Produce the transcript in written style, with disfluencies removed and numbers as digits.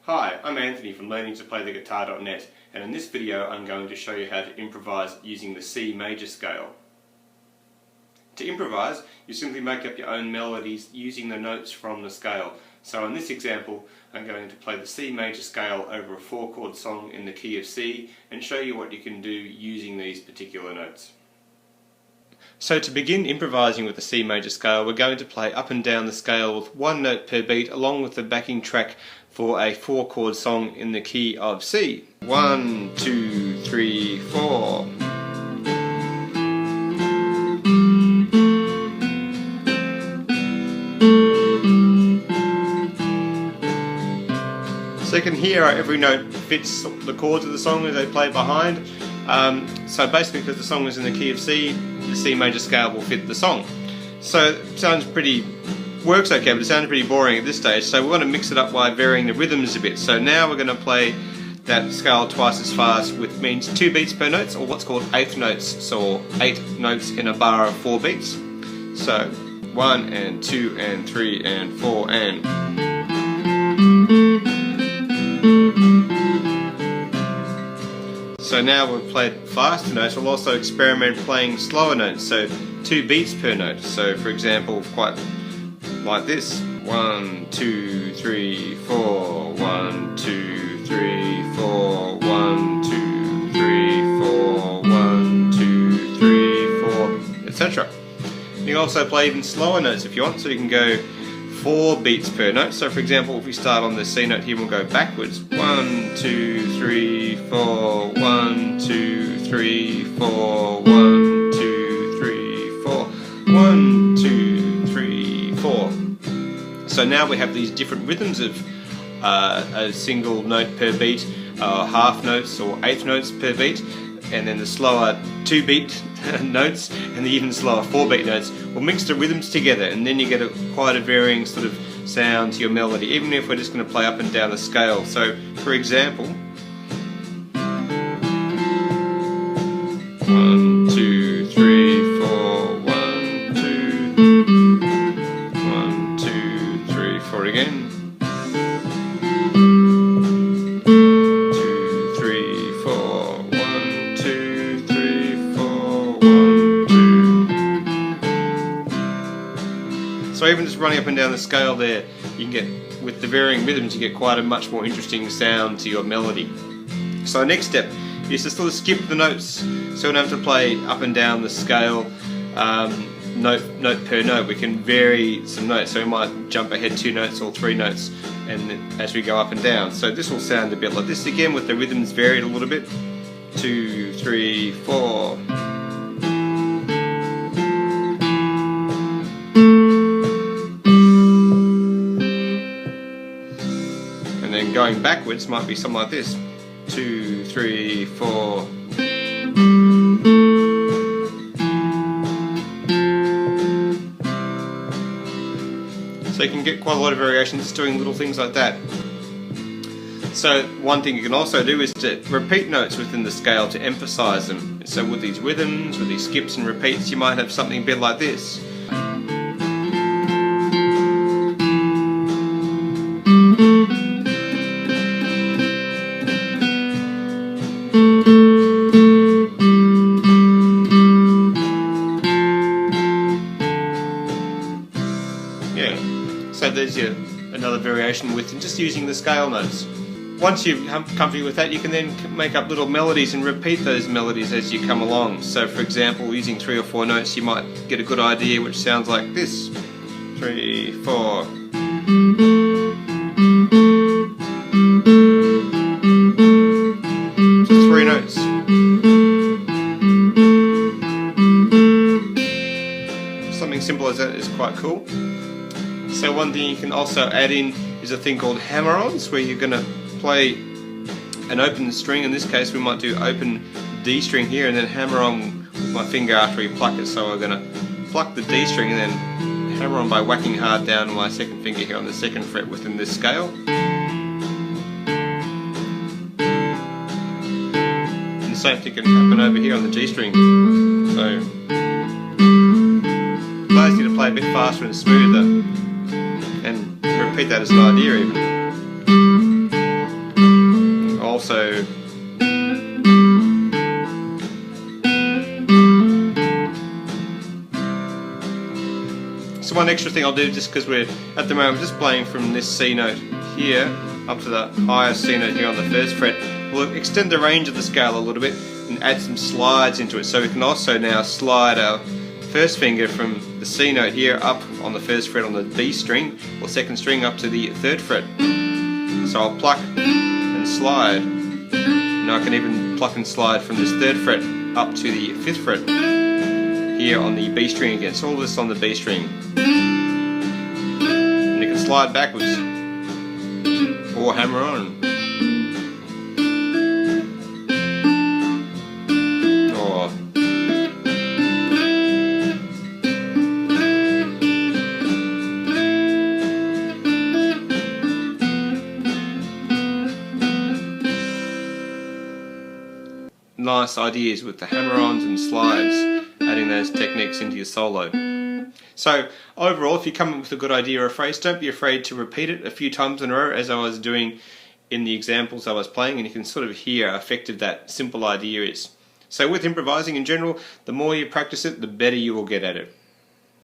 Hi, I'm Anthony from learningtoplaytheguitar.net, and in this video I'm going to show you how to improvise using the C major scale. To improvise, you simply make up your own melodies using the notes from the scale. So in this example, I'm going to play the C major scale over a 4-chord song in the key of C and show you what you can do using these particular notes. So to begin improvising with the C major scale, we're going to play up and down the scale with one note per beat along with the backing track for a 4-chord song in the key of C. 1, 2, 3, 4. So you can hear every note fits the chords of the song as they play behind. So basically, because the song is in the key of C, the C major scale will fit the song. So it sounds works okay, but it sounds pretty boring at this stage. So we want to mix it up by varying the rhythms a bit. So now we're going to play that scale twice as fast, which means 2 beats per note, or what's called 8th notes. So 8 notes in a bar of 4 beats. So 1 and 2 and 3 and 4 and. So now we've played faster notes, we'll also experiment playing slower notes, so 2 beats per note. So for example, quite like this. 1, 2, 3, 4, 1, 2, 3, 4, 1, 2, 3, 4, 1, 2, 3, 4, etc. You can also play even slower notes if you want, so you can go 4 beats per note. So for example, if we start on the C note here, we'll go backwards. 1, 2, 3, 4, 1, 2, 3, 4, 1, 2, 3, 4, 1, 2, 3, 4. So now we have these different rhythms of a single note per beat, half notes or 8th notes per beat, and then the slower 2-beat notes and the even slower 4-beat notes. We'll mix the rhythms together and then you get quite a varying sort of sound to your melody, even if we're just going to play up and down the scale. So for example, 1, 2, 3, 4, 1, 2, 1, 2, 3, 4 again. 2, 3, 4, 1, 2, 3, 4, 1, 2. So even just running up and down the scale there, you can get, with the varying rhythms, you get quite a much more interesting sound to your melody. So our next step is to sort of skip the notes, so we don't have to play up and down the scale note per note. We can vary some notes, so we might jump ahead 2 notes or 3 notes and as we go up and down. So this will sound a bit like this again, with the rhythms varied a little bit. 2, 3, 4. And then going backwards might be something like this. 2, 3, 4. So you can get quite a lot of variations just doing little things like that. So one thing you can also do is to repeat notes within the scale to emphasise them. So with these rhythms, with these skips and repeats, you might have something a bit like this. So there's another variation with just using the scale notes. Once you're comfy with that, you can then make up little melodies and repeat those melodies as you come along. So for example, using 3 or 4 notes, you might get a good idea which sounds like this. 3, 4. Just 3 notes. Something simple as that is quite cool. So one thing you can also add in is a thing called Hammer-Ons, where you're going to play an open string. In this case we might do open D string here and then hammer on with my finger after we pluck it. So we're going to pluck the D string and then hammer on by whacking hard down on my second finger here on the 2nd fret within this scale. And the same thing can happen over here on the G string. So it allows you to play a bit faster and smoother. And repeat that as an idea even. also so one extra thing I'll do, just because we're at the moment just playing from this C note here up to the highest C note here on the first fret, we'll extend the range of the scale a little bit and add some slides into it, so we can also now slide our first finger from the C note here up on the first fret on the B string or second string up to the third fret. So I'll pluck and slide, and I can even pluck and slide from this third fret up to the fifth fret here on the B string again. So all this on the B string, and you can slide backwards or hammer on. Nice ideas with the hammer-ons and slides, adding those techniques into your solo. So overall, if you come up with a good idea or a phrase, don't be afraid to repeat it a few times in a row, as I was doing in the examples I was playing, and you can sort of hear how effective that simple idea is. So with improvising in general, the more you practice it, the better you will get at it.